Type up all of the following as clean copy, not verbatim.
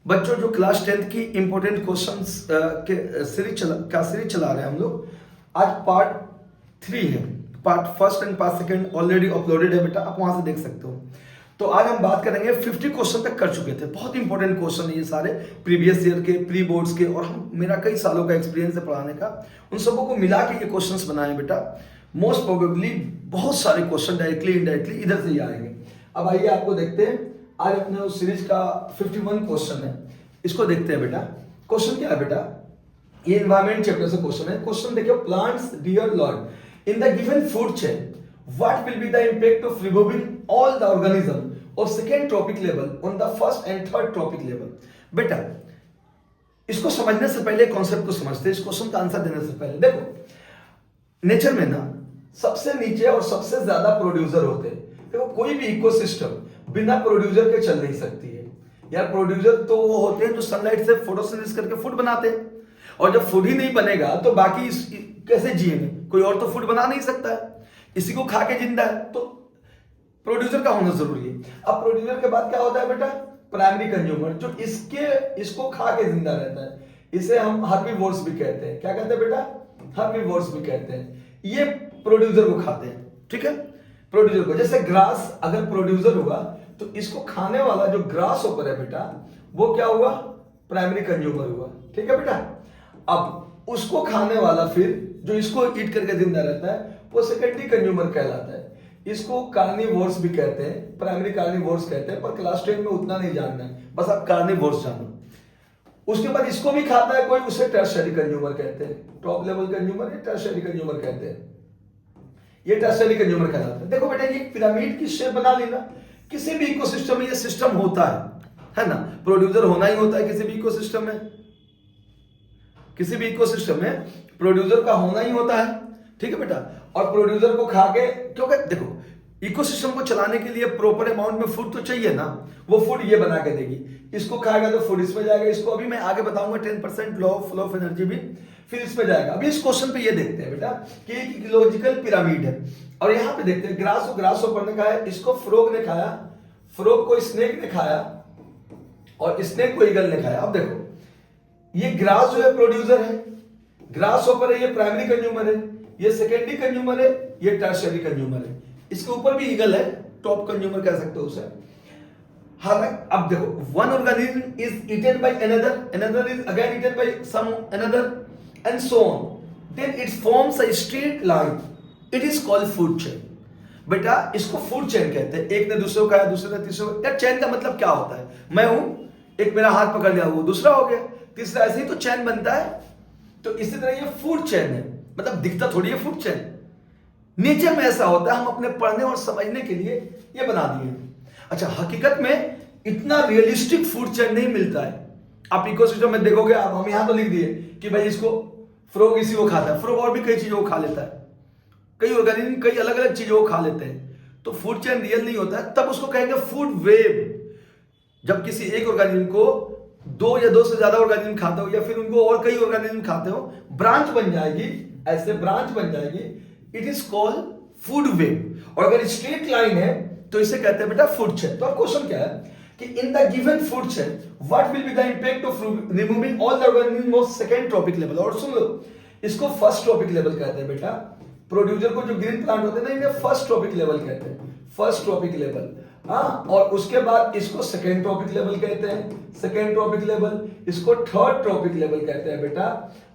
बच्चों जो class 10th की इंपॉर्टेंट क्वेश्चंस के सीरीज चला रहे हैं हम लोग। आज पार्ट 3 है। Part first and part second already uploaded है बेटा, आप वहां से देख सकते हो। तो आज हम बात करेंगे 50 क्वेश्चन तक कर चुके थे। बहुत इंपॉर्टेंट क्वेश्चन है ये सारे, प्रीवियस ईयर के, प्री बोर्ड्स के, और मेरा कई सालों का एक्सपीरियंस है पढ़ाने का। उन सबों को मिला के ये क्वेश्चंस बनाए बेटा। मोस्ट प्रोबेबली बहुत सारे क्वेश्चन डायरेक्टली इनडायरेक्टली इधर से ही आएंगे। अब आइए आपको देखते हैं। आज अपने उस सीरीज का 51 क्वेश्चन है, इसको देखते हैं बेटा। क्वेश्चन क्या है बेटा, ये एनवायरमेंट चैप्टर से क्वेश्चन है। क्वेश्चन देखिए, plants dear lord in the given food chain what will be the impact of removing all the organism of second trophic level on the first and third trophic level. बेटा इसको समझने से पहले concept को समझते हैं, इस क्वेश्चन का आंसर देने से पहले। देखो नेचर में ना सबसे नीचे और सबसे ज्यादा प्रोड्यूसर होते हैं। देखो कोई भी इकोसिस्टम बिना प्रोड्यूसर के चल नहीं सकती है यार। प्रोड्यूसर तो वो होते हैं जो सनलाइट से फोटोसिंथेसिस करके फूड बनाते हैं, और जब फूड ही नहीं बनेगा तो बाकी कैसे जिएंगे? कोई और तो फूड बना नहीं सकता है, इसी को खा के जिंदा है। तो प्रोड्यूसर का होना जरूरी है। अब प्रोड्यूसर के बाद क्या होता है बेटा, प्राइमरी कंज्यूमर, जो इसको खा के जिंदा रहता है। इसे हम हर्बीवोर्स भी कहते हैं। क्या कहते हैं बेटा? हर्बीवोर्स भी कहते हैं। ये प्रोड्यूसर को खाते हैं, ठीक है। प्रोड्यूसर को, जैसे ग्रास अगर प्रोड्यूसर हुआ तो इसको खाने वाला जो ग्रास ऊपर है बेटा, वो क्या हुआ? प्राइमरी कंज्यूमर हुआ, ठीक है बेटा। अब उसको खाने वाला फिर जो इसको ईट करके जिंदा रहता है वो सेकेंडरी कंज्यूमर कहलाता है। इसको कार्निवोर्स भी कहते हैं, प्राइमरी कार्निवोर्स कहते हैं, पर क्लास 10 में उतना नहीं जानना है, बस आप कार्निवोर्स जानो। उसके बाद इसको भी खाता है कोई, उसे टर्शियरी कंज्यूमर कहते हैं। टॉप लेवल कंज्यूमर या टर्शियरी कंज्यूमर कहते हैं, ये टर्शियरी कंज्यूमर कहलाता है। देखो बेटा, ये पिरामिड की शेप बना लेना। किसी भी इकोसिस्टम में ये सिस्टम होता है ना। प्रोड्यूसर होना ही होता है किसी भी इकोसिस्टम में, किसी भी इकोसिस्टम में प्रोड्यूसर का होना ही होता है, ठीक है बेटा। और प्रोड्यूसर को खा के, क्योंकि देखो इकोसिस्टम को चलाने के लिए प्रॉपर अमाउंट में फूड तो चाहिए ना, वो फूड ये बना के देगी। इसको खाएगा तो फूड इसमें जाएगा। इसको अभी मैं आगे बताऊंगा 10% law of flow of energy भी, फिर इसमें जाएगा। अभी इस क्वेश्चन पे ये देखते हैं बेटा कि एक इकोलॉजिकल पिरामिड है, और यहां पे देखते हैं ग्रास ऊपर ने खाया, इसको फ्रॉग ने खाया, फ्रॉग को स्नेक ने खाया, और स्नेक को ईगल ने खाया। अब देखो ये ग्रास जो है प्रोड्यूसर है, ग्रास ऊपर है, ये प्राइमरी कंज्यूमर है, ये सेकेंडरी कंज्यूमर है, ये टर्शियरी कंज्यूमर है। इसके ऊपर भी ईगल है, टॉप कंज्यूमर कह सकते हो उसे। हालांकि अब देखो, one organism is eaten by another, another is again eaten by some another and so on, then it forms a straight line, it is called food chain। बेटा इसको फूड चेन कहते हैं। एक ने दूसरे को खाया, दूसरे ने तीसरे को। यार चेन का मतलब क्या होता है? मैं हूं, एक मेरा हाथ पकड़ लिया, वो दूसरा हो गया, तीसरा, ऐसे ही तो चेन बनता है। तो इसी तरह ये फूड चेन है, मतलब दिखता थोड़ी है फूड चेन, नेचर में ऐसा होता है। हम अपने पढ़ने और समझने के लिए ये बना दिए। अच्छा, हकीकत में इतना रियलिस्टिक फूड चेन नहीं मिलता है। आप इकोसिस्टम में देखोगे, आप हम यहां तो लिख दिए कि भाई इसको फ्रॉग इसी को खाता है, फ्रॉग और भी कई चीजों को खा लेता है, कई ऑर्गेनिज्म कई अलग अलग चीजों को खा लेते हैं। तो फूड चेन रियल नहीं होता है, तब उसको कहेंगे फूड वेब। जब किसी एक ऑर्गेनिज्म को दो या दो से ज्यादा ऑर्गेनिज्म खाते हो, या फिर उनको और कई ऑर्गेनिज्म खाते हो, ब्रांच बन जाएगी, ऐसे ब्रांच बन जाएगी, it is called food web. और अगर स्ट्रेट लाइन है तो इसे कहते हैं बेटा फूड चेन। तो अब क्वेश्चन क्या है कि इन the given food chain what will be the impact of removing all the organism of second trophic level. और सुन लो, इसको फर्स्ट ट्रॉपिक लेवल कहते हैं बेटा। प्रोड्यूसर को जो ग्रीन प्लांट होते हैं ना, इन्हें फर्स्ट ट्रॉपिक लेवल कहते हैं, फर्स्ट ट्रॉपिक लेवल। हाँ, और उसके बाद इसको सेकंड ट्रॉपिक लेवल कहते हैं, सेकंड ट्रॉपिक लेवल, इसको थर्ड ट्रॉपिक लेवल कहते हैं बेटा,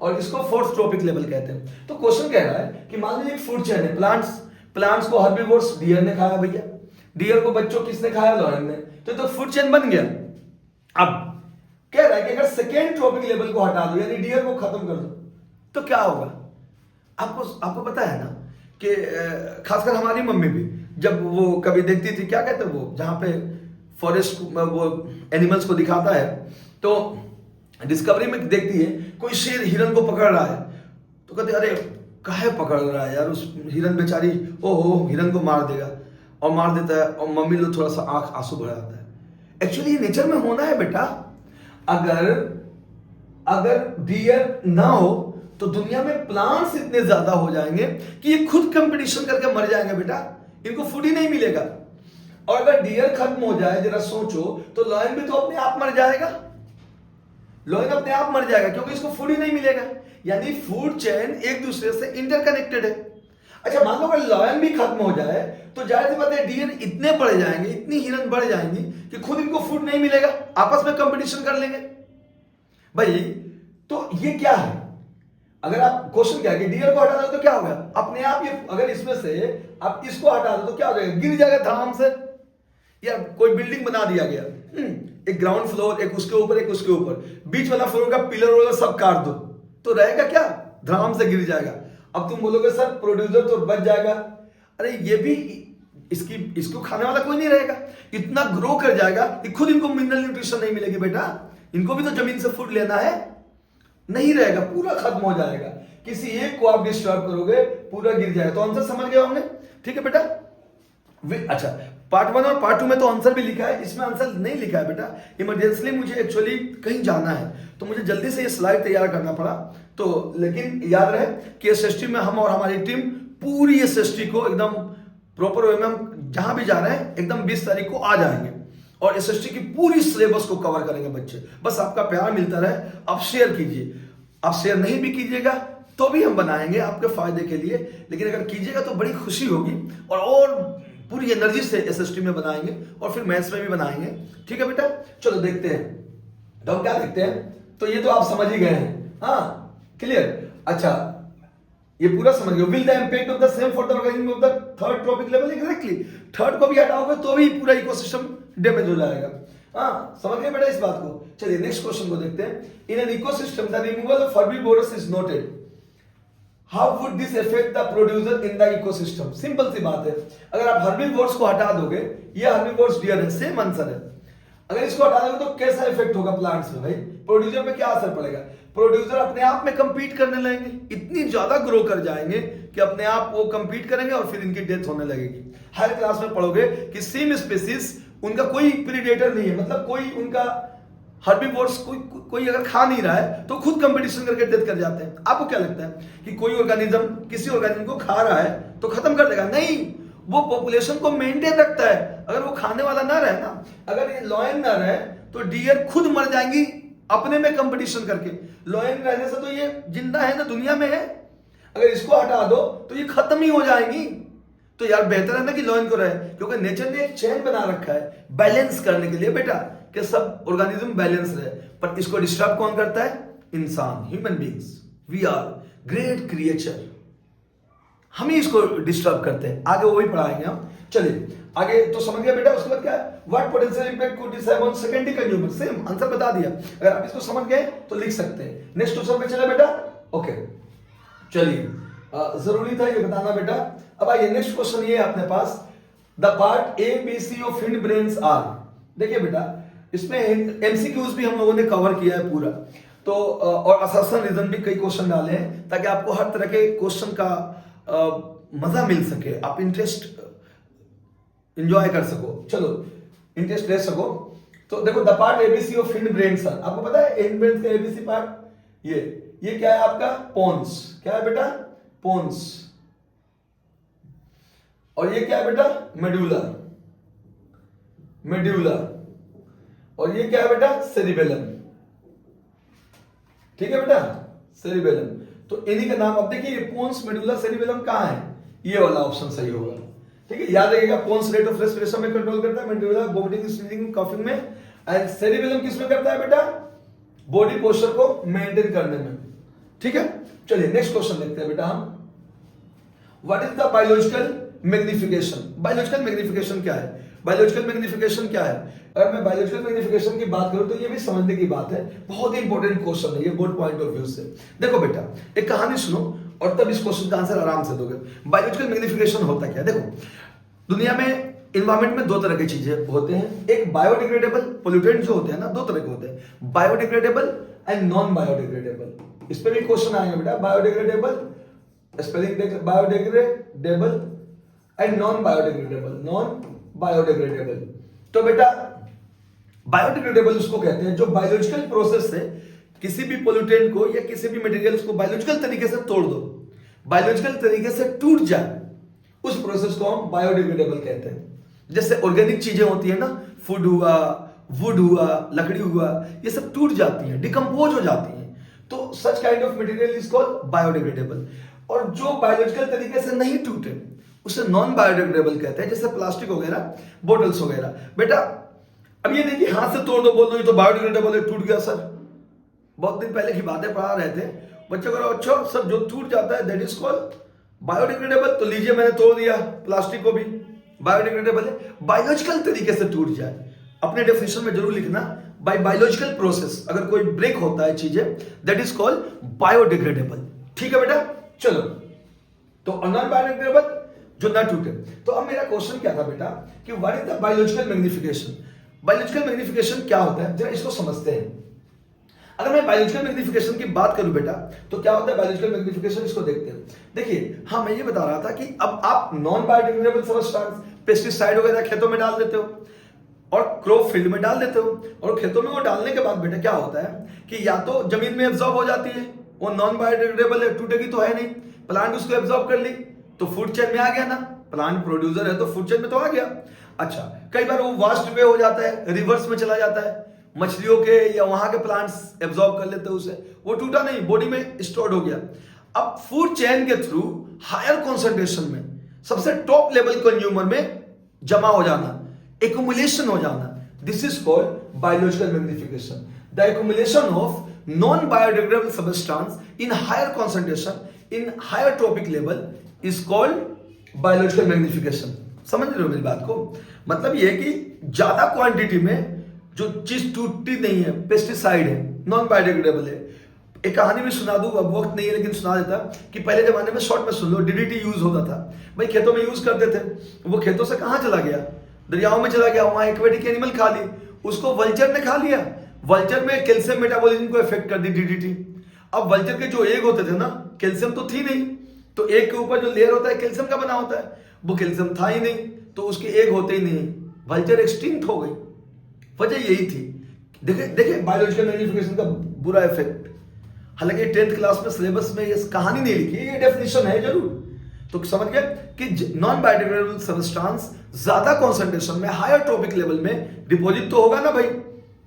और इसको फोर्थ ट्रॉपिक लेवल कहते हैं। तो क्वेश्चन कह रहा है कि मान लीजिए फूड चेन है, प्लांट्स को हर्बीवोर्स डियर ने खाया भैया, डियर को बच्चों किसने खाया? लॉयन ने। तो फूड चेन बन गया। अब कह रहा है कि अगर सेकेंड ट्रॉपिक लेवल को हटा दो, यानी डियर को खत्म कर दो, तो क्या होगा? आपको पता है ना कि खासकर हमारी मम्मी भी जब वो कभी देखती थी, क्या कहते हैं वो, जहां पे फॉरेस्ट वो एनिमल्स को दिखाता है, तो डिस्कवरी में देखती है कोई शेर हिरन को पकड़ रहा है, तो कहते अरे काहे पकड़ रहा है यार, उस हिरन बेचारी, ओहो हिरन को मार देगा, और मार देता है, और मम्मी लोग थोड़ा सा आंख आंसू भर जाता है। एक्चुअली ये नेचर में होना है बेटा। अगर डियर ना हो तो दुनिया में प्लांट्स इतने ज्यादा हो जाएंगे कि ये खुद कंपटीशन करके मर जाएंगे बेटा, इनको फूड ही नहीं मिलेगा। और अगर डियर खत्म हो जाए, जरा सोचो, तो लायन भी तो अपने आप मर जाएगा। लॉयन अपने आप मर जाएगा क्योंकि इसको फूड ही नहीं मिलेगा। यानी फूड चेन एक दूसरे से इंटरकनेक्टेड है। अच्छा मान लो अगर लॉयन भी खत्म हो जाए तो जाहिर सी बात है डियर इतने बढ़ जाएंगे, इतनी हिरन बढ़ जाएंगी कि खुद इनको फूड नहीं मिलेगा, आपस में कंपटीशन कर लेंगे भाई। तो ये क्या है, अगर आप क्वेश्चन क्या है कि डियर को हटा दो तो क्या होगा, अपने आप ये अगर इसमें से आप इसको हटा दो तो क्या हो जाएगा, गिर जाएगा धड़ाम से। या कोई बिल्डिंग बना दिया गया, एक ग्राउंड फ्लोर, एक उसके ऊपर एक उसके ऊपर, बीच वाला फ्लोर का पिलर वगैरह सब काट दो तो रहेगा क्या, धड़ाम से गिर जाएगा। अब तुम बोलोगे सर प्रोड्यूसर तो बच जाएगा, अरे ये भी इसको खाने वाला कोई नहीं रहेगा, इतना ग्रो कर जाएगा कि खुद इनको मिनरल न्यूट्रिशन नहीं मिलेगी बेटा, इनको भी तो जमीन से फूड लेना है, नहीं रहेगा, पूरा खत्म हो जाएगा। किसी एक को आप डिस्टर्ब करोगे पूरा गिर जाएगा। तो आंसर समझ गए हमने, ठीक है बेटा। अच्छा पार्ट 1 और पार्ट 2 में तो आंसर भी लिखा है, इसमें आंसर नहीं लिखा है बेटा, इमरजेंसली मुझे एक्चुअली कहीं जाना है तो मुझे जल्दी से ये स्लाइड तैयार करना पड़ा। तो लेकिन याद रहे कि एसएसटी में हम और हमारी टीम पूरी एसएसटी को एकदम प्रॉपर वे में हम जहां भी जा रहे हैं एकदम 20 तारीख को आ जाएंगे और एसएसटी की पूरी सिलेबस को कवर करेंगे बच्चे। बस आपका प्यार मिलता रहे, आप शेयर कीजिए, आप शेयर नहीं भी कीजिएगा तो भी हम बनाएंगे आपके फायदे के लिए, लेकिन अगर कीजिएगा तो बड़ी खुशी होगी और पूरी एनर्जी से एसएसटी में बनाएंगे और फिर मैथ्स में भी बनाएंगे, ठीक है बेटा। चलो देखते हैं, तो हम क्या देखते हैं, तो ये तो आप समझ ही गए हैं, हाँ क्लियर। अच्छा ये पूरा समझ गए, will the impact of the same for the organism of the third trophic level, exactly third को भी हटाओगे तो भी पूरा इकोसिस्टम डैमेज हो जाएगा, हाँ समझ गए बेटा इस बात को। चलिए नेक्स्ट क्वेश्चन को देखते हैं। In an ecosystem the removal of herbivorous is noted, how would this affect the producer in the ecosystem. Simple सी बात है, अगर आप हर्बिवोरस को हटा दोगे, ये हर्बिवोरस डियर है, सेम आंसर है, अगर इसको हटा दोगे तो कैसा इफेक्ट होगा प्लांट्स में भाई, प्रोड्यूसर पे क्या असर पड़ेगा, प्रोड्यूसर अपने आप में कंपीट करने लगेंगे, इतनी ज्यादा ग्रो कर जाएंगे कि अपने आप वो कंपीट करेंगे और फिर इनकी डेथ होने लगेगी। हर क्लास में पढ़ोगे कि सेम स्पीसीज, उनका कोई प्रीडेटर नहीं है, मतलब कोई उनका हर्बिवोर्स कोई अगर खा नहीं रहा है तो खुद कंपटीशन करके डेथ कर जाते हैं। आपको क्या लगता है कि कोई ऑर्गेनिज्म किसी ऑर्गेनिज्म को खा रहा है तो खत्म कर देगा? नहीं, वो पॉपुलेशन को मेंटेन रखता है। अगर वो खाने वाला ना रहे ना, अगर ये लॉयन ना रहे तो डियर खुद मर जाएंगी अपने में कंपटीशन करके। लॉयन रहने से तो ये जिंदा है ना, दुनिया में है, अगर इसको हटा दो तो ये खत्म ही हो जाएंगी। तो यार बेहतर है ना कि लॉयन को रहे, क्योंकि नेचर ने एक चेन बना रखा है बैलेंस करने के लिए बेटा, कि सब ऑर्गेनिज्म बैलेंस रहे। पर इसको डिस्टर्ब कौन करता है? इंसान, human beings. We are great creature, हम ही इसको डिस्टर्ब करते हैं। आगे वो भी पढ़ाएंगे हम। चलिए आगे तो समझ गया बेटा। उसके बाद क्या है, what potential impact could this have on secondary consumer. Same answer बता दिया, अगर आप इसको समझ गए तो लिख सकते हैं। नेक्स्ट क्वेश्चन पे चले बेटा। ओके चलिए, जरूरी था ये बताना बेटा। अब आइए नेक्स्ट क्वेश्चन ये है अपने पास, the part A B C of hind brains are. देखिए बेटा, इसमें एमसीक्यूज भी हम लोगों ने कवर किया है पूरा, तो और असर्शन रीजन भी कई क्वेश्चन डाले हैं ताकि आपको हर तरह के क्वेश्चन का मजा मिल सके, आप इंटरेस्ट एंजॉय कर सको, चलो इंटरेस्ट ले सको। तो देखो the part ABC of hind brains are, आपको पता है हिंड ब्रेन्स का एबीसी पार्ट ये क्या है आपका? पोन्स। क्या है बेटा? पोन्स। और ये क्या है बेटा? मेडुला। मेड्यूला। और ये क्या है बेटा? सेरिबेलम। ठीक है बेटा, सेरिबेलम। तो इन्हीं का नाम, अब देखिए पोन्स, मेडुला, सेरिबेलम कहां है? ये वाला ऑप्शन सही होगा। ठीक है, याद रखिएगा, पोन्स रेट ऑफ रेस्पिरेशन में कंट्रोल करता है, मेडुला वोमिटिंग, स्नीजिंग, कॉफिंग में, एंड सेरिबेलम किसमें करता है बेटा? बॉडी पोस्चर को मेंटेन करने में। ठीक है, चलिए नेक्स्ट क्वेश्चन देखते हैं बेटा हम। What is the biological magnification? Biological magnification क्या है? बायोलॉजिकल मैग्निफिकेशन क्या है? अगर मैं बायोलॉजिकल मैग्निफिकेशन की बात करूं तो ये भी समझने की बात है, बहुत ही इंपॉर्टेंट क्वेश्चन है ये बोर्ड पॉइंट ऑफ व्यू से। देखो बेटा, एक कहानी सुनो और तब इस क्वेश्चन का आंसर आराम से दोगे। बायोलॉजिकल मैग्निफिकेशन होता क्या है? देखो, दुनिया में इन्वायरमेंट में दो तरह की चीजें होते हैं, एक बायोडिग्रेडेबल पोल्यूटेंट जो होते हैं ना, दो तरह के होते हैं, बायोडिग्रेडेबल एंड नॉन बायोडिग्रेडेबल। इस पर भी क्वेश्चन आएंगे बेटा, बायोडिग्रेडेबल, स्पेलिंग देख, biodegradable and non biodegradable. Non biodegradable, तो बेटा बायोडिग्रेडेबल उसको कहते हैं जो बायोलॉजिकल प्रोसेस से किसी भी पोल्यूटेंट को या किसी भी मटेरियल को बायोलॉजिकल तरीके से तोड़ दो, बायोलॉजिकल तरीके से टूट जाए, उस प्रोसेस को हम बायोडिग्रेडेबल कहते हैं। जैसे ऑर्गेनिक चीजें होती है ना, फूड हुआ वुड हुआ, लकड़ी हुआ, ये सब टूट जाती हैं, डिकम्पोज हो जाती हैं। तो such kind of material is called biodegradable. और जो बायोलॉजिकल तरीके से नहीं टूटे उसे नॉन बायोडिग्रेडेबल कहते हैं, जैसे प्लास्टिक वगैरह, बोटल्स वगैरह। बेटा अब ये नहीं कि हाथ से तोड़ दो, बोल दो ये तो बायोडिग्रेडेबल है, टूट गया सर। बहुत दिन पहले की बातें पढ़ा रहे थे बच्चों को, अच्छा सर जो टूट जाता है दैट इज कॉल्ड बायोडिग्रेडेबल। तो लीजिए मैंने तोड़ दिया प्लास्टिक को भी, बायोडिग्रेडेबल है। बायोलॉजिकल तरीके से टूट जाए, अपने डेफिनेशन में जरूर लिखना, बाय बायोलॉजिकल प्रोसेस अगर कोई ब्रेक होता है चीजें, दैट इज कॉल्ड बायोडिग्रेडेबल। ठीक है बेटा, चलो। तो नॉन बायोडिग्रेडेबल जो ना टूटे। तो अब मेरा क्वेश्चन क्या था बेटा कि what is the biological magnification. Biological magnification क्या होता है, जरा इसको समझते हैं। अगर मैं बायोलॉजिकल मैग्निफिकेशन की बात करूं बेटा, तो क्या होता है बायोलॉजिकल मैग्निफिकेशन, इसको देखते हैं। देखिए, हाँ मैं ये बता रहा था कि अब आप नॉन बायोडिग्रेडेबल सबस्टेंस, पेस्टिसाइड वगैरह खेतों में डाल देते हो और क्रॉप फील्ड में डाल देते हो, और खेतों में वो डालने के बाद बेटा क्या होता है कि या तो जमीन में एब्जॉर्ब हो जाती है, वो नॉन बायोडिग्रेडेबल है, टूटेगी तो है नहीं, प्लांट उसको एब्जॉर्ब कर ली तो फूड चेन में आ गया ना, प्लांट प्रोड्यूसर है तो फूड चेन में तो आ गया। अच्छा, कई बार वो वास्ट वे हो जाता है, रिवर्स में चला जाता है, मछलियों के या वहां के प्लांट्स एब्जॉर्ब कर लेते हैं उसे, वो टूटा नहीं, बॉडी में स्टोर्ड हो गया। अब फूड चेन के थ्रू हायर कॉन्सेंट्रेशन में, सबसे टॉप लेवल कंज्यूमर में जमा हो जाना, एक्युमुलेशन हो जाना, this is called biological magnification. The accumulation of non biodegradable substance in higher concentration in higher trophic level is called biological magnification. समझ रहे हो मेरी बात को? मतलब ये कि ज्यादा क्वांटिटी में जो चीज टूटती नहीं है, पेस्टिसाइड है, नॉन बायोडिग्रेडेबल है। एक कहानी में सुना दूं, अब वक्त नहीं है लेकिन सुना देता कि पहले जमाने में, शॉर्ट में सुन लो, डीडीटी यूज होता था भाई, खेतों में यूज करते थे। वो खेतों से कहां चला गया, दरियाओं में चला गया, वहां एक्वेटिक एनिमल खा ली, उसको वल्चर ने खा लिया, वल्चर में कैल्शियम मेटाबॉलिज्म को इफेक्ट कर दी डीडीटी। अब वल्चर के जो एग होते थे ना, कैल्शियम तो थी नहीं, तो एग के ऊपर जो लेयर होता है कैल्शियम का बना होता है, वो कैल्शियम था ही नहीं, तो उसके एग होते ही नहीं, वल्चर एक्सटिंक्ट हो गई। वजह यही थी। देखे देखे बायोलॉजिकल मैग्निफिकेशन का बुरा इफेक्ट। हालांकि 10th क्लास में सिलेबस में ये कहानी नहीं लिखी, ये डेफिनेशन है जरूर, तो समझ गए कि नॉन बायोडिग्रेडेबल सबस्टेंस ज्यादा कॉन्सेंट्रेशन में, हायर ट्रॉपिक लेवल में डिपॉजिट तो होगा ना भाई,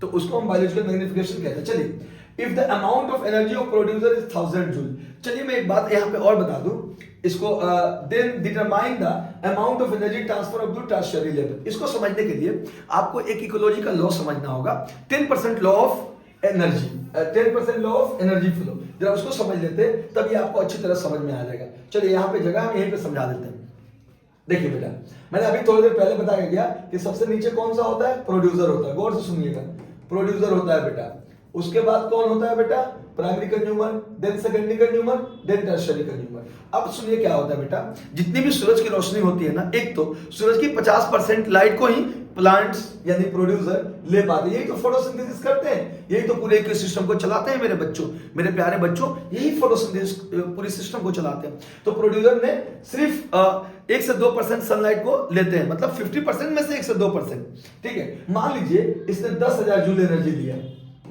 तो उसको हम बायोलॉजिकल मैग्निफिकेशन कहते हैं। चलिए, if the amount of energy of producer is 1000 joule. चलिए मैं एक बात यहाँ पे और बता दूं इसको, then determine the amount of energy transfer up to tertiary level. इसको समझने के लिए आपको एक इकोलॉजी का लॉ समझना होगा, 10% law of energy, 10% law of energy flow. जरा उसको समझ लेते तब ये आपको अच्छी तरह समझ में आ जाएगा। चलिए यहाँ पे जगह हम यहीं पे समझा देते हैं। देखिए बेटा, मैंने अभी थोड़ी देर पहले बताया गया कि सबसे नीचे कौन सा होता है, प्रोड्यूसर होता है। गौर से सुनिएगा, प्रोड्यूसर होता है बेटा, उसके बाद कौन होता है बेटा, primary consumer, then secondary consumer, then tertiary consumer. अब सुनिए क्या होता है बेटा, जितनी भी सूरज की रोशनी होती है ना, एक तो सूरज की 50% लाइट को ही प्लांट्स यानी प्रोड्यूसर ले पाते हैं, यही तो फोटोसिंथेसिस करते हैं, यही तो पूरे इकोसिस्टम को चलाते हैं मेरे बच्चों, मेरे प्यारे बच्चों, यही फोटोसिंथेसिस पूरी सिस्टम को चलाते हैं। तो प्रोड्यूसर ने सिर्फ 1 से 2% सनलाइट को लेते हैं, मतलब 50% में से 1 से 2%। ठीक है, मान लीजिए इसने 10,000 जूल एनर्जी लिया,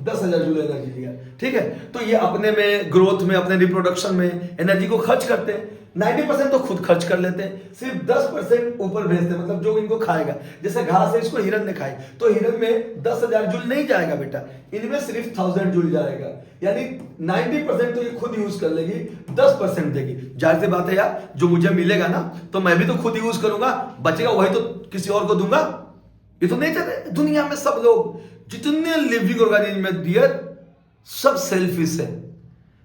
10,000 जूल एनर्जी लिया, ठीक है, तो ये अपने में ग्रोथ में, अपने रिप्रोडक्शन में एनर्जी को खर्च करते हैं। 90% तो खुद खर्च कर लेते हैं, सिर्फ 10% ऊपर भेजते हैं, मतलब जो इनको खाएगा। जैसे घास है, इसको हिरन ने खाई, तो हिरन में 10,000 जूल नहीं जाएगा बेटा, इनमें सिर्फ 1000 जूल जाएगा, यानी 90% तो ये खुद यूज कर लेगी, 10% देगी। जाहिर सी बात है यार, जो मुझे मिलेगा ना तो मैं भी तो खुद यूज करूंगा, बचेगा वही तो किसी और को दूंगा। ये तो नेचर है, दुनिया में सब लोग जितने लिविंग ऑर्गेनिज्म में डियर सब सेल्फिश है,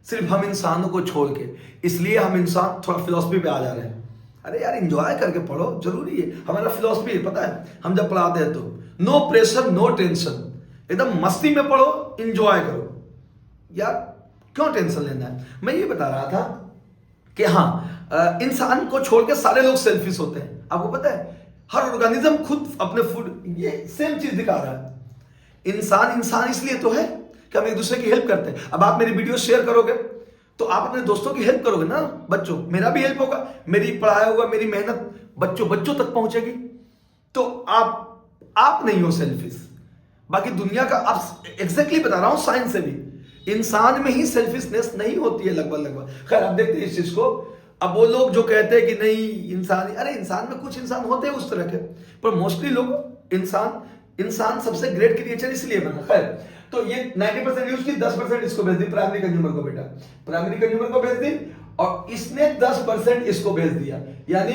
सिर्फ हम इंसानों को छोड़ के। इसलिए हम इंसान थोड़ा फिलॉसफी पे आ जा रहे हैं। अरे यार एंजॉय करके पढ़ो, जरूरी है, हमारा फिलॉसफी है, पता है हम जब पढ़ाते हैं तो नो प्रेशर नो टेंशन, एकदम मस्ती में पढ़ो, एंजॉय करो। यार क्यों टेंशन लेना है। मैं ये बता रहा था कि हाँ, इंसान को छोड़ के सारे लोग सेल्फिश होते हैं। आपको पता है हर ऑर्गेनिज्म खुद अपने फूड, ये सेम चीज दिखा रहा है। इंसान इसलिए तो है कि हम एक दूसरे की हेल्प करते हैं। अब आप मेरी वीडियो शेयर करोगे तो आप अपने दोस्तों की हेल्प करोगे ना बच्चों, मेरा भी हेल्प होगा, मेरी पढ़ाया होगा, मेरी मेहनत बच्चों तक पहुंचेगी। तो आप नहीं हो सेल्फिश, बाकी दुनिया का, आप एग्जैक्टली बता रहा हूं साइंस से भी, इंसान में ही सेल्फिशनेस नहीं होती है लगभग। खैर आप देखते हैं इस चीज को। अब वो लोग जो कहते हैं कि नहीं इंसान, अरे इंसान में कुछ इंसान होते हैं उस तरह के, पर मोस्टली लोग इंसान इंसान सबसे ग्रेट क्रिएचर इसलिए बना। खैर, तो ये 90% यूज की, 10% इसको भेज दी प्राइमरी कंज्यूमर को बेटा, प्राइमरी कंज्यूमर को भेज दी, और इसने 10% इसको भेज दिया, यानी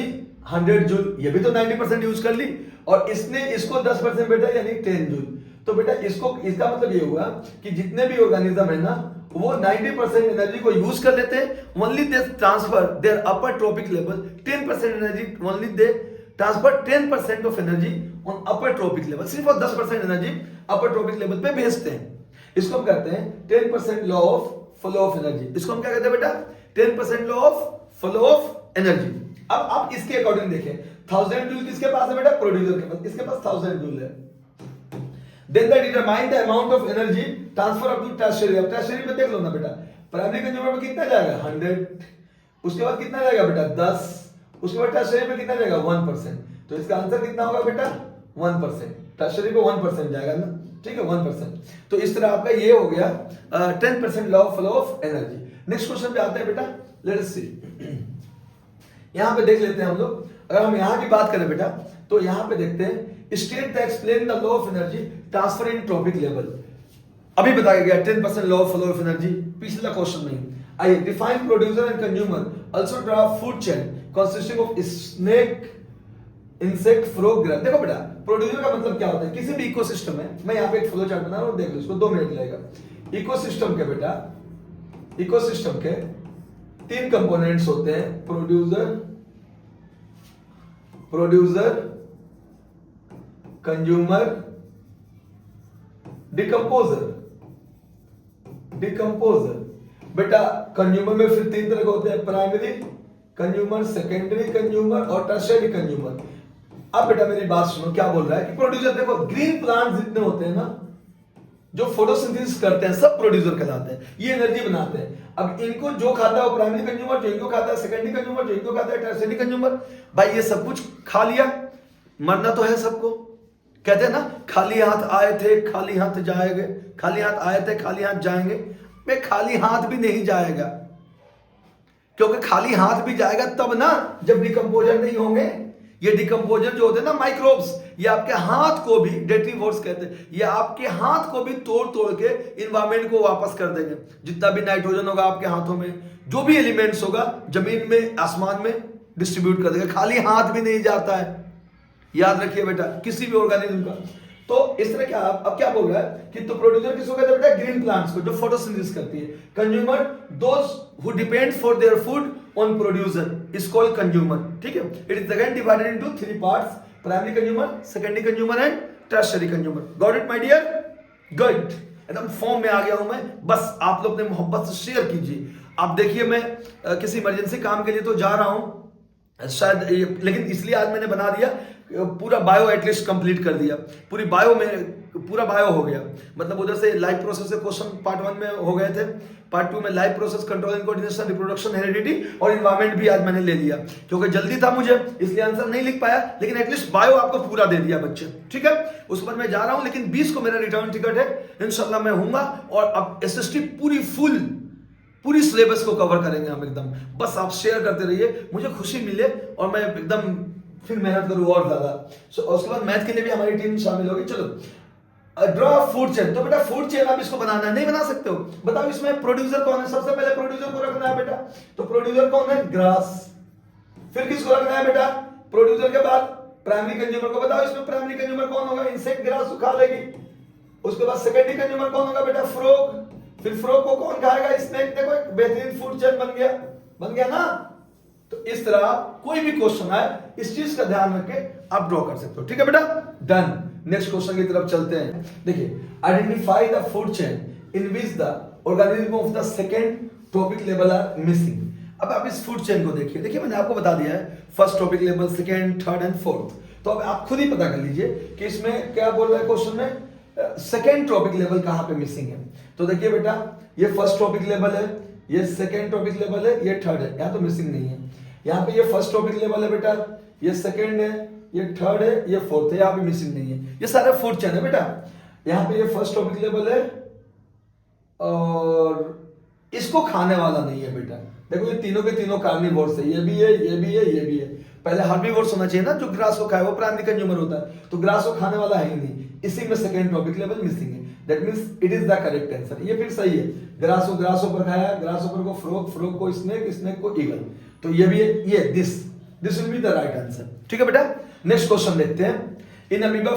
100 जूल। ये भी तो 90% यूज कर ली, और इसने इसको 10% बेटा यानी 10 जूल। तो बेटा इसको, इसका मतलब ये हुआ कि जितने भी ऑर्गेनिज्म है ना, वो 90% एनर्जी को यूज कर लेते हैं, only they transfer their upper trophic level 10% energy, only they transfer 10% of energy on upper trophic level, सिर्फ और 10% एनर्जी अपर ट्रॉपिक लेवल पे भेजते हैं। इसको हम कहते हैं 10% law of flow of energy. इसको हम क्या कहते हैं बेटा? 10% law of flow of energy. अब आप इसके अकॉर्डिंग देखें, 1000 जूल किसके पास है बेटा? प्रोड्यूसर के पास, इसके पास 1000 जूल है। Then they determine the amount of energy transfer up to tertiary। अब tertiary में देख लो ना बेटा, प्राइमरी कंज्यूमर में कितना जाएगा? 100, उसके बाद कितना जाएगा बेटा? 10, उसके बाद tertiary में कितना जाएगा? 1%। तो इसका आंसर कितना होगा बेटा? 1%। tertiary पे 1% जाएगा ना, ठीक है, 1%। तो इस तरह आपका ये हो गया 10% law of flow of energy. Next question पे आते हैं बेटा, लेट अस सी। यहां पे देख लेते हैं हम लोग, अगर हम यहां की बात करें बेटा, तो यहां पे देखते हैं state the explain the law of energy transfer in trophic level. अभी बताया गया 10% law of flow of energy, पिछला क्वेश्चन में। आइए, define producer and consumer, also draw food chain consisting of snake, insect, frog, grab. देखो बेटा, producer का मतलब क्या होता है? किसी भी इकोसिस्टम में, मैं यहाँ पे एक फ्लो चार्ट बना रहा हूँ, देख लो इसको, 2 मिनट लगेगा। इकोसिस्टम के बेटा, इकोसिस्टम के 3 कंपोनेंट्स होते हैं, प्रोड्यूसर, कंज्यूमर, डिकम्पोजर। बेटा कंज्यूमर में फिर 3 तरह के होते हैं, प्राइमरी कंज्यूमर, सेकेंडरी कंज्यूमर और टर्शियरी कंज्यूमर। अब बेटा मेरी बात सुनो, क्या बोल रहा है कि प्रोड्यूसर, देखो ग्रीन प्लांट जितने होते हैं ना, जो फोटोसिंथेसिस करते हैं, सब प्रोड्यूसर कहलाते हैं, ये एनर्जी बनाते हैं। अब इनको जो खाता है वो प्राइमरी कंज्यूमर, जो इनको खाता है सेकेंडरी कंज्यूमर, जो इनको खाता है टर्शियरी कंज्यूमर। भाई ये सब कुछ खा लिया, मरना तो है सबको। कहते हैं ना, खाली हाथ आए थे खाली हाथ जाएंगे, खाली हाथ आए थे खाली हाथ जाएंगे। मैं खाली हाथ भी नहीं जाएगा, क्योंकि खाली हाथ भी जाएगा तब ना जब डिकम्पोजर नहीं होंगे। ये डिकम्पोजर जो होते हैं ना, माइक्रोब्स, ये आपके हाथ को भी, डेट्रीवोर्स कहते हैं, ये आपके हाथ को भी तोड़ तोड़ के इन्वायरमेंट को वापस कर देंगे। जितना भी नाइट्रोजन होगा आपके हाथों में, जो भी एलिमेंट्स होगा जमीन में, आसमान में डिस्ट्रीब्यूट कर देगा। खाली हाथ भी नहीं जाता है, याद रखिए बेटा, किसी भी ऑर्गेनिज्म का। तो इस तरह क्या, अब क्या बोल रहा है कि तो प्रोड्यूसर किसको कहते हैं बेटा? ग्रीन प्लांट्स को, जो फोटोसिंथेसिस करती है। Consumer, those who depend for their food on producer, is called consumer. ठीक है, it is again divided into 3 parts, primary consumer, secondary consumer and tertiary consumer. Got it my dear? Good, एकदम form में आ गया हूं मैं। बस आप लोग अपने मोहब्बत से शेयर कीजिए। आप देखिए, मैं किसी इमरजेंसी काम के लिए तो जा रहा हूं शायद, लेकिन इसलिए आज मैंने बना दिया, पूरा बायो एटलीस्ट कंप्लीट कर दिया। पूरी बायो में पूरा बायो हो गया, मतलब उधर से लाइफ प्रोसेस से क्वेश्चन पार्ट 1 में हो गए थे, पार्ट 2 में life process, control and coordination, reproduction, heredity और एनवायरनमेंट भी आज मैंने ले लिया, क्योंकि जल्दी था मुझे इसलिए आंसर नहीं लिख पाया, लेकिन एटलीस्ट बायो आपको पूरा दे दिया बच्चे। ठीक है, उस पर मैं जा रहा हूं, लेकिन 20 को मेरा रिटर्न टिकट है, इंशाल्लाह मैं हूंगा। और अब एसएसटी पूरी सिलेबस को कवर करेंगे हम एकदम। बस आप शेयर करते रहिए, मुझे खुशी मिले और मैं एकदम फिर मेहनत करूँ और ज्यादा। उसके बाद मैथ के लिए भी हमारी टीम शामिल होगी। चलो, ड्रॉ फूड चेन। तो बेटा फूड चेन आप इसको बनाना है, नहीं बना सकते हो? बताओ इसमें प्रोड्यूसर कौन है? सबसे पहले प्रोड्यूसर को रखना है बेटा। तो प्रोड्यूसर कौन है? ग्रास। फिर किसको रखना है बेटा? प्रोड्यूसर के बाद प्राइमरी कंज्यूमर को। बताओ इसमें प्राइमरी कंज्यूमर कौन होगा? इंसेक्ट, ग्रास खा लेगी। उसके बाद सेकेंडरी कंज्यूमर कौन होगा बेटा? फ्रॉग। फिर फ्रॉग को कौन खाएगा? स्नेक। देखो एक बेहतरीन फूड चेन बन गया ना। तो इस तरह कोई भी क्वेश्चन आए, इस चीज का ध्यान रख के आप ड्रॉ कर सकते हो। ठीक है बेटा, डन। नेक्स्ट क्वेश्चन की तरफ चलते हैं। देखिए, identify the food chain in which the organism of the second trophic level are missing. अब आप इस फूड चेन को देखिए मैंने आपको बता दिया है, first trophic level, second, third and fourth. तो अब आप खुद ही पता कर लीजिए कि इसमें क्या बोल रहा है क्वेश्चन में, सेकेंड ट्रॉपिक लेवल कहां पे मिसिंग है। तो देखिए बेटा, ये फर्स्ट ट्रॉपिक लेवल है, ये सेकेंड ट्रॉपिक लेवल है, ये थर्ड है, यहाँ तो मिसिंग नहीं है। यहाँ पे ये फर्स्ट ट्रॉपिक लेवल है बेटा, ये सेकेंड है, ये थर्ड है, ये फोर्थ है, यहाँ पे मिसिंग नहीं है। ये सारा फूड चेन है बेटा। यहाँ पे ये फर्स्ट ट्रॉपिक लेवल है और इसको खाने वाला नहीं है बेटा। देखो ये तीनों के तीनों कार्निवोर्स है, ये भी है, ये भी है, ये भी है। पहले हार्बीवोर्स होना चाहिए ना, जो ग्रास को खाए, वो प्राइमरी कंज्यूमर होता है, तो ग्रास को खाने वाला है ही नहीं। इसी में सेकंड ट्रॉपिक लेवल मिसिंग है, that means it is the correct answer. ये फिर सही है, ग्रासोपर खाया, ग्रासोपर को फ्रॉग, फ्रॉग को स्नेक, स्नेक को ईगल, तो ये भी है, ये this will be the right answer. ठीक है बेटा, नेक्स्ट क्वेश्चन देखते हैं। In amoeba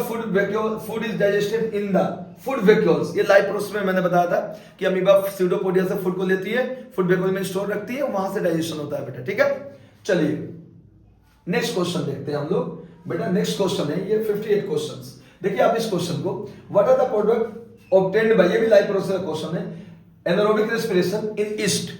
food is digested in the food vacuoles. ये लाइव प्रोसेस में मैंने बताया था कि अमीबा स्यूडोपोडिया से फूड को लेती है, फूड वैक्यूल में स्टोर रखती है, वहां से डाइजेशन होता है बेटा। ठीक है, चलिए नेक्स्ट क्वेश्चन देखते हैं हम लोग। बेटा नेक्स्ट क्वेश्चन है ये 58 क्वेश्चंस। देखिए आप इस क्वेश्चन को, what are the product obtained by, ये भी लाइव प्रोसेस का क्वेश्चन है, anaerobic respiration in yeast.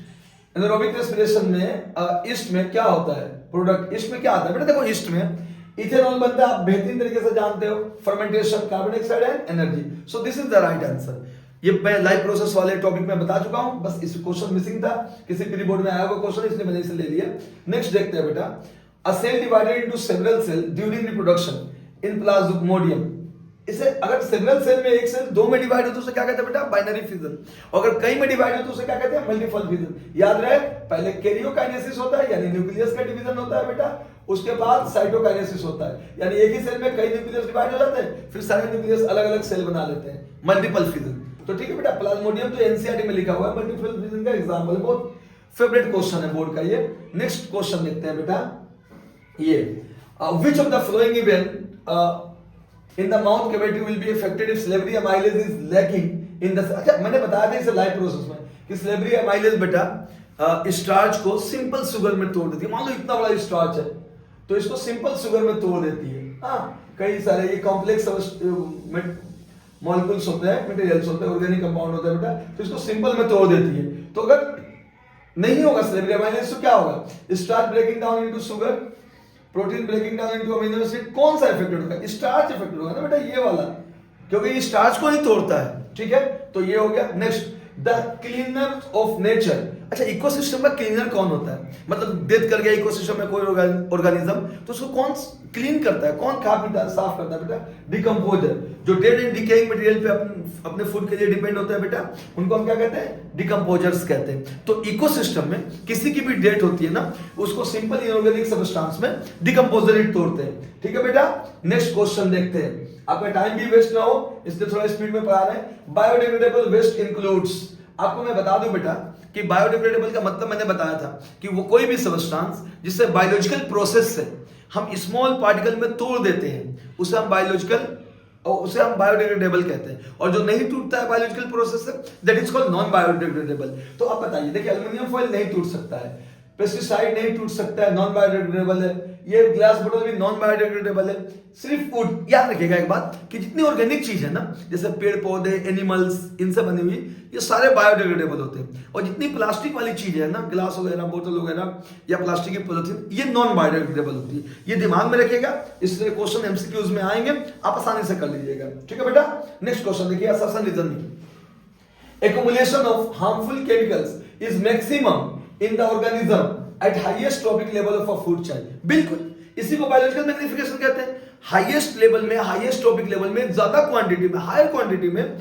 Anaerobic respiration में ईस्ट में क्या होता है, प्रोडक्ट ईस्ट में क्या आता है बेटा? देखो ईस्ट में इथेनॉल बनता है, आप बेहतरीन तरीके से जानते हो, fermentation, carbon dioxide and energy. So this is the right answer. ये मैं लाइव प्रोसेस वाले टॉपिक में बता चुका हूं, बस इस क्वेश्चन मिसिंग था, किसी प्री बोर्ड में आया हुआ क्वेश्चन, इसलिए मैंने इसे ले लिया। नेक्स्ट देखते हैं बेटा, a cell divided into several cell during reproduction in plasmodium. इसे अगर सेवरल सेल में एक सेल दो में डिवाइड हो तो उसे क्या कहते हैं बेटा? Binary fission. अगर कई में डिवाइड हो तो उसे क्या कहते हैं? Multiple fission. याद रहे, पहले कैरियोकाइनेसिस होता है यानी न्यूक्लियस का डिवीजन होता है बेटा, उसके बाद साइटोकाइनेसिस होता है यानी एक ही सेल में कई न्यूक्लियस डिवाइड हो जाते हैं, फिर सारे न्यूक्लियस अलग अलग सेल बना लेते हैं, मल्टीपल फिजन। तो ठीक है बेटा, प्लाज्मोडियम तो एनसीईआरटी में लिखा हुआ है, मल्टीपल फिजन का एग्जांपल है, बहुत फेवरेट क्वेश्चन है बोर्ड का ये। नेक्स्ट क्वेश्चन देखते हैं बेटा, ये which of the flowing event in the mouth cavity will be affected if salivary amylase is lacking in the। अच्छा मैंने बताया था इसे लाइव प्रोसेस में कि salivary amylase बेटा स्टार्च को सिंपल शुगर में तोड़ देती है। मान लो इतना बड़ा स्टार्च है तो इसको सिंपल शुगर में तोड़ देती है। हाँ, कई सारे ये कॉम्प्लेक्स मॉलिक्यूल्स होते हैं, मटेरियल्स होते हैं, ऑर्गेनिक कंपाउंड होता है बेटा, तो इसको सिंपल में तोड़ देती है। तो अगर नहीं होगा salivary amylase तो क्या होगा? Starch breaking down into sugar, protein breaking down into amino acid, कौन सा इफेक्टेड होगा? स्टार्च इफेक्टेड होगा ना बेटा, ये वाला, क्योंकि ये स्टार्च को ही तोड़ता है। ठीक है, तो ये हो गया। Next, the cleaner of nature. अच्छा, इकोसिस्टम का क्लीनर कौन होता है? मतलब डेथ कर गया इकोसिस्टम में कोई ऑर्गेनिज्म, तो उसको कौन क्लीन करता है, कौन खा पीता है, साफ करता है बेटा? डिकम्पोजर। जो डेड एंड डिकेइंग मटेरियल पे अपने फूड के लिए डिपेंड होता है बेटा, उनको हम क्या कहते हैं? डिकम्पोजर्स कहते हैं। तो इकोसिस्टम में किसी की भी डेथ होती है ना, उसको सिंपल इनऑर्गेनिक सब्सटेंस में डिकम्पोजर ही तोड़ते हैं। ठीक है बेटा, नेक्स्ट क्वेश्चन देखते हैं, आपका टाइम भी वेस्ट ना हो इसलिए थोड़ा स्पीड में पढ़ा रहे हैं। Biodegradable waste includes. आपको मैं बता दूं बेटा कि बायोडिग्रेडेबल का मतलब मैंने बताया था कि वो कोई भी सब्सटेंस जिससे बायोलॉजिकल प्रोसेस से हम स्मॉल पार्टिकल में तोड़ देते हैं उसे हम बायोडिग्रेडेबल कहते हैं, और जो नहीं टूटता है biological process say that is called non biodegradable. तो आप बताइए, देखिए एल्युमिनियम फॉइल नहीं टूट सकता है, पेस्टिसाइड नहीं टूट सकता है, नॉन बायोडिग्रेडेबल है, ये ग्लास बोतल भी नॉन बायोडिग्रेडेबल है, सिर्फ वुड। याद रखिएगा एक बात कि जितनी ऑर्गेनिक चीज है ना, जैसे पेड़ पौधे, एनिमल्स, इनसे बनी हुई, ये सारे बायोडिग्रेडेबल होते हैं, और जितनी प्लास्टिक वाली चीजें है ना, ग्लास वगैरह, बोतल वगैरह या प्लास्टिक की पॉलिथीन, ये नॉन बायोडिग्रेडेबल होती है। ये दिमाग में रखिएगा, इसलिए क्वेश्चन एमसीक्यूज में आएंगे, आप आसानी से कर लीजिएगा। ठीक है बेटा, नेक्स्ट क्वेश्चन देखिए, assertion reasoning. Accumulation of harmful chemicals is maximum in the organism at highest trophic level of a food chain। बिल्कुल, इसी को बायोलॉजिकल मैग्निफिकेशन कहते हैं। हाईएस्ट लेवल में, हाईएस्ट ट्रॉपिक लेवल में, ज्यादा क्वांटिटी में, हायर क्वांटिटी में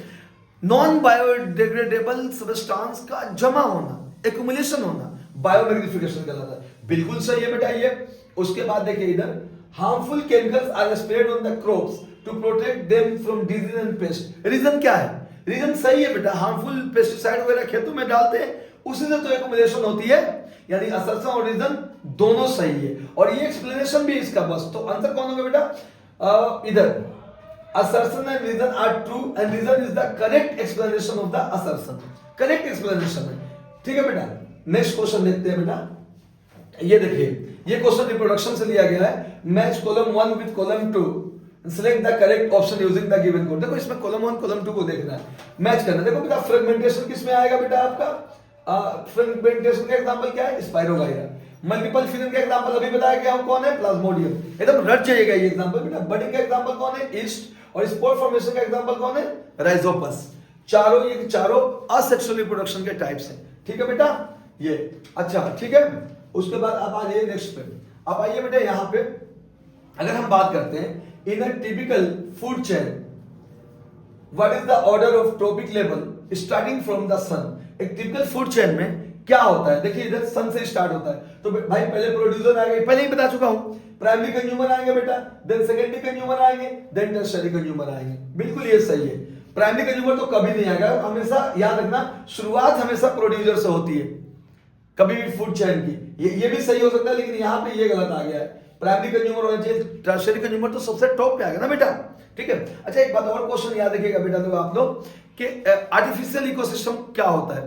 नॉन बायोडिग्रेडेबल सब्सटेंस का जमा होना, एक्युमुलेशन होना, बायोमैग्निफिकेशन कहलाता है। बिल्कुल सही है बेटा ये। उसके बाद देखिए इधर, harmful chemicals are spread on the crops to protect them from disease and pest. Reason क्या है? रीजन सही है बेटा, हार्मफुल पेस्टिसाइड वगैरह खेतों में डालते हैं, उसी से तो एक्युमुलेशन होती है, यानी असर्शन और रीजन दोनों सही है, और ये एक्सप्लेनेशन भी इसका बस। तो आंसर कौन होगा बेटा? इधर assertion and reason are true and reason is the correct explanation of the assertion। Correct explanation है। ठीक है बेटा, नेक्स्ट क्वेश्चन देखते हैं बेटा। ये देखिए, ये क्वेश्चन रिप्रोडक्शन से लिया गया है। Match column 1 with column 2, select the correct option using the given code. देखो इसमें कॉलम 1 कॉलम 2 को देखना है, मैच करना है। देखो बेटा, फ्रेगमेंटेशन किसमें आएगा बेटा? आपका फ्रेगमेंटेशन का एग्जांपल क्या है? स्पाइरोगाइरा। मल्टीपल फिजन का एग्जांपल अभी बताया गया, कौन है? प्लाज्मोडियम। एकदम रट जाइएगा ये एग्जांपल बेटा। बडिंग का एग्जांपल कौन है? ईस्ट। और स्पोर फॉर्मेशन का एग्जांपल कौन है? राइजोपस। चारों, ये चारों असेक्सुअल रिप्रोडक्शन के टाइप्स हैं। ठीक है बेटा, ये अच्छा ठीक है। उसके बाद आप आ जाइए नेक्स्ट पे। आप आइए बेटा यहां पे, अगर हम बात करते हैं in a typical food chain, what is the order of trophic level starting from the sun. एक टिपिकल फूड चेन में क्या होता है, देखिए इधर सन से स्टार्ट होता है, तो भाई पहले प्रोड्यूसर आएंगे, पहले ही बता चुका हूं, प्राइमरी कंज्यूमर आएंगे बेटा, देन सेकेंडरी कंज्यूमर आएंगे, देन टर्शियरी कंज्यूमर आएंगे। बिल्कुल ये सही है, प्राइमरी कंज्यूमर तो कभी नहीं आएगा, हमेशा याद रखना शुरुआत हमेशा प्रोड्यूसर से होती है, कभी भी फूड चेन की। ये भी सही हो सकता है, लेकिन यहाँ पे ये गलत आ गया है, प्राइमरी कंज्यूमर होना चाहिए, टर्शियरी कंज्यूमर तो सबसे टॉप पे आएगा ना बेटा, ठीक है। अच्छा एक बात और क्वेश्चन याद रखिएगा बेटा तो आप लोग कि आर्टिफिशियल इकोसिस्टम क्या होता है,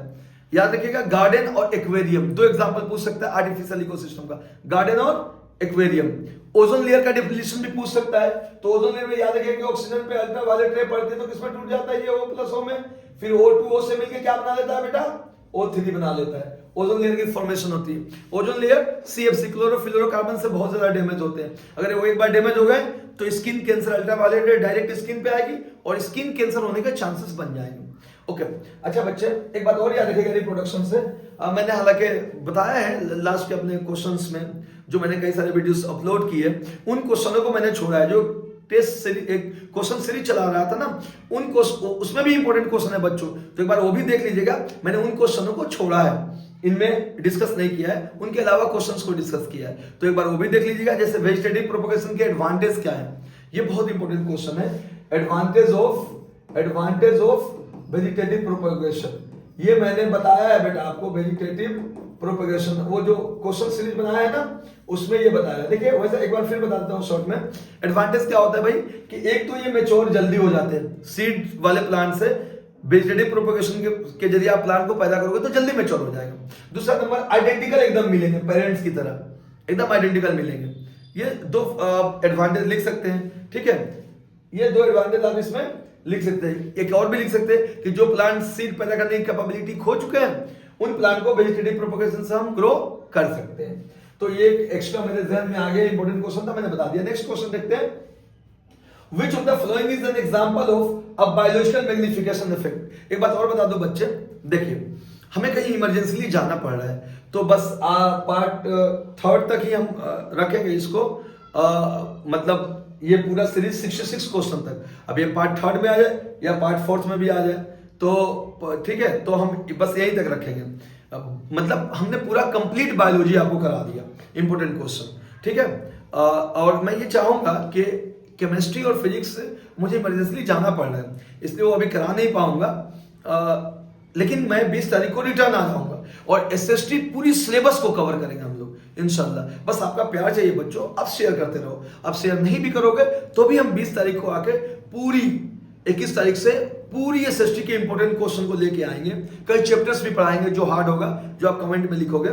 याद रखिएगा गार्डन और एक्वेरियम, दो एग्जांपल पूछ सकता है आर्टिफिशियल इकोसिस्टम का, गार्डन और एक्वेरियम। ओजोन लेयर का डिप्लीशन भी पूछ सकता है, तो ओजोन लेयर में याद रखिएगा कि ऑक्सीजन पे अल्ट्रावायलेट रे पड़ती है तो किसमें टूट जाता है, ये O+O में, फिर O2O से मिलकर क्या बना लेता है बेटा, O3 बना लेता है, ओजोन लेयर की फॉर्मेशन होती है। ओजोन लेयर CFC क्लोरोफ्लोरोकार्बन से बहुत ज्यादा डैमेज होते हैं, अगर वो एक बार डैमेज हो गए तो स्किन कैंसर, अल्ट्रावायलेट रे डायरेक्ट स्किन पे आएगी और स्किन कैंसर होने के चांसेस बन जाएंगे। ओके अच्छा बच्चे एक बात और याद रखिएगा रिप्रोडक्शन से, मैंने हालांकि बताया है लास्ट के अपने क्वेश्चंस में, जो मैंने कई सारे वीडियोस अपलोड किए, उन क्वेश्चनों को मैंने छोड़ा है, जो टेस्ट सीरीज एक क्वेश्चन सीरीज चला रहा था ना, उन क्वेश्चन उसमें भी इंपॉर्टेंट क्वेश्चन है बच्चों, तो एक बार वो भी देख लीजिएगा, मैंने उन क्वेश्चनों को छोड़ा है, इनमें डिस्कस नहीं किया है, उनके अलावा क्वेश्चंस को डिस्कस किया है, तो एक बार वो भी देख लीजिएगा। जैसे वेजिटेटिव प्रोपगेशन के एडवांटेज क्या है, ये बहुत इंपॉर्टेंट क्वेश्चन है, एडवांटेज ऑफ वेजिटेटिव प्रोपगेशन, ये मैंने बताया है बेटा आपको, वेजिटेटिव प्रोपगेशन वो जो क्वेश्चन सीरीज बनाया है ना उसमें ये बताया है। देखिए वैसे एक बार फिर बता देता हूँ शॉर्ट में, एडवांटेज क्या होता है भाई कि एक तो ये मैच्योर जल्दी हो जाते हैं, सीड वाले प्लांट से वेजिटेटिव प्रोपगेशन के जरिए आप प्लांट को पैदा करोगे तो जल्दी मैच्योर हो जाएगा। दूसरा नंबर आइडेंटिकल एकदम मिलेंगे, पेरेंट्स की तरह एकदम आइडेंटिकल मिलेंगे, ये दो एडवांटेज लिख सकते हैं, ठीक है, ये दो एडवांटेज आप इसमें लिख सकते हैं। एक और भी लिख सकते हैं कि जो प्लांट सीड पैदा करने की कैपेबिलिटी खो चुके हैं उन प्लांट को वेजिटेटिव प्रोपगेशन से हम ग्रो कर सकते हैं। तो ये एक्स्ट्रा मेरे ध्यान में आ गया, इंपॉर्टेंट क्वेश्चन था, मैंने बता दिया। नेक्स्ट क्वेश्चन देखते हैं, Which of the following is an example of a biological magnification effect? एक बात और बता दो बच्चे, देखिए हमें कहीं इमरजेंसली जाना पड़ रहा है तो बस पार्ट थर्ड तक ही हम रखेंगे इसको, मतलब ये पूरा सीरीज 66 क्वेश्चन तक, अब ये पार्ट थर्ड में आ जाए या पार्ट फोर्थ में भी आ जाए तो ठीक है, तो हम बस यहीं तक रखेंगे, मतलब हमने पूरा कंप्लीट बायोलॉजी आपको करा दिया, इंपॉर्टेंट क्वेश्चन, ठीक है। और मैं ये चाहूंगा कि केमिस्ट्री और फिजिक्स मुझे इमरजेंसली जाना पड़ रहा है इसलिए वो अभी करा नहीं पाऊंगा, लेकिन मैं 20 तारीख को रिटर्न आ जाऊंगा और SST पूरी सिलेबस को कवर करेंगे हम लोग इंशाल्लाह। बस आपका प्यार चाहिए बच्चों, आप शेयर करते रहो, आप शेयर नहीं भी करोगे तो भी हम 20 तारीख को आके पूरी 21 तारीख से पूरी SST के इंपॉर्टेंट क्वेश्चन को लेके आएंगे, कई चैप्टर्स भी पढ़ाएंगे जो हार्ड होगा, जो आप कमेंट में लिखोगे।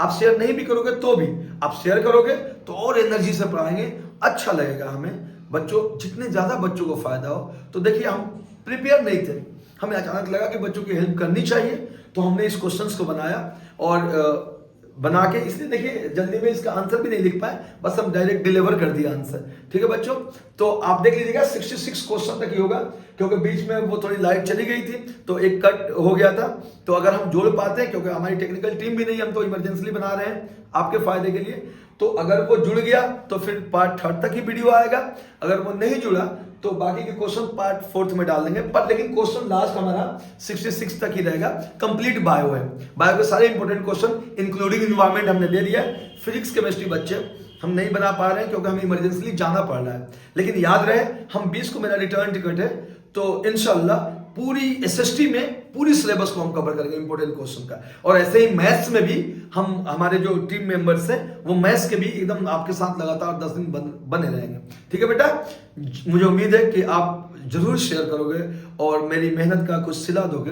आप शेयर नहीं भी करोगे तो भी आप शेयर करोगे तो और एनर्जी से पढ़ाएंगे, अच्छा लगेगा हमें बच्चों, जितने ज्यादा बच्चों को फायदा हो। तो देखिए हम प्रिपेयर नहीं थे, हमें अचानक लगा कि बच्चों की हेल्प करनी चाहिए तो हमने इस क्वेश्चंस को बनाया और बना के, इसलिए देखिए जल्दी में इसका आंसर भी नहीं लिख पाए, बस हम डायरेक्ट डिलीवर कर दिया आंसर, ठीक है बच्चों। तो आप देख लीजिएगा 66 क्वेश्चन तक ही होगा, क्योंकि बीच में वो थोड़ी लाइट चली गई थी तो एक कट हो गया था, तो अगर हम जोड़ पाते हैं, क्योंकि हमारी टेक्निकल टीम भी नहीं, हम तो इमरजेंसली बना रहे हैं आपके फायदे के लिए, तो अगर वो जुड़ गया तो फिर पार्ट थर्ड तक ही वीडियो आएगा, अगर वो नहीं जुड़ा तो बाकी के क्वेश्चन पार्ट फोर्थ में डाल देंगे, पर लेकिन क्वेश्चन लास्ट हमारा 66 तक ही रहेगा। कंप्लीट बायो है, बायो के सारे इंपॉर्टेंट क्वेश्चन इंक्लूडिंग इन्वायरमेंट हमने दे दिया है। फिजिक्स केमिस्ट्री बच्चे हम नहीं बना पा रहे हैं क्योंकि हमें इमरजेंसली जाना पड़ रहा है, लेकिन याद रहे हम 20 को मेरा रिटर्न टिकट है, तो इंशाल्लाह पूरी SST में पूरी सिलेबस को हम कवर करेंगे इंपॉर्टेंट क्वेश्चन का। और ऐसे ही मैथ्स में भी हम, हमारे जो टीम मेंबर्स हैं वो मैथ्स के भी एकदम आपके साथ लगातार 10 दिन बने रहेंगे, ठीक है बेटा। मुझे उम्मीद है कि आप जरूर शेयर करोगे और मेरी मेहनत का कुछ सिला दोगे,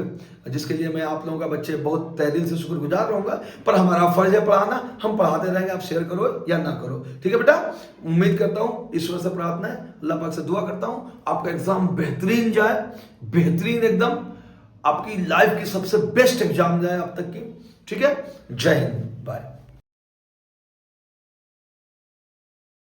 जिसके लिए मैं आप लोगों का बच्चे बहुत तहे दिल से शुक्रगुजार रहूंगा। पर हमारा फर्ज है पढ़ाना, हम पढ़ाते रहेंगे, आप शेयर करो या ना करो, ठीक है बेटा। उम्मीद करता हूँ, ईश्वर से प्रार्थना है, अल्लाह पाक से दुआ करता हूँ आपका एग्जाम बेहतरीन जाए, बेहतरीन एकदम आपकी लाइफ की सबसे बेस्ट एग्जाम जाए अब तक की, ठीक है। जय हिंद, बाय।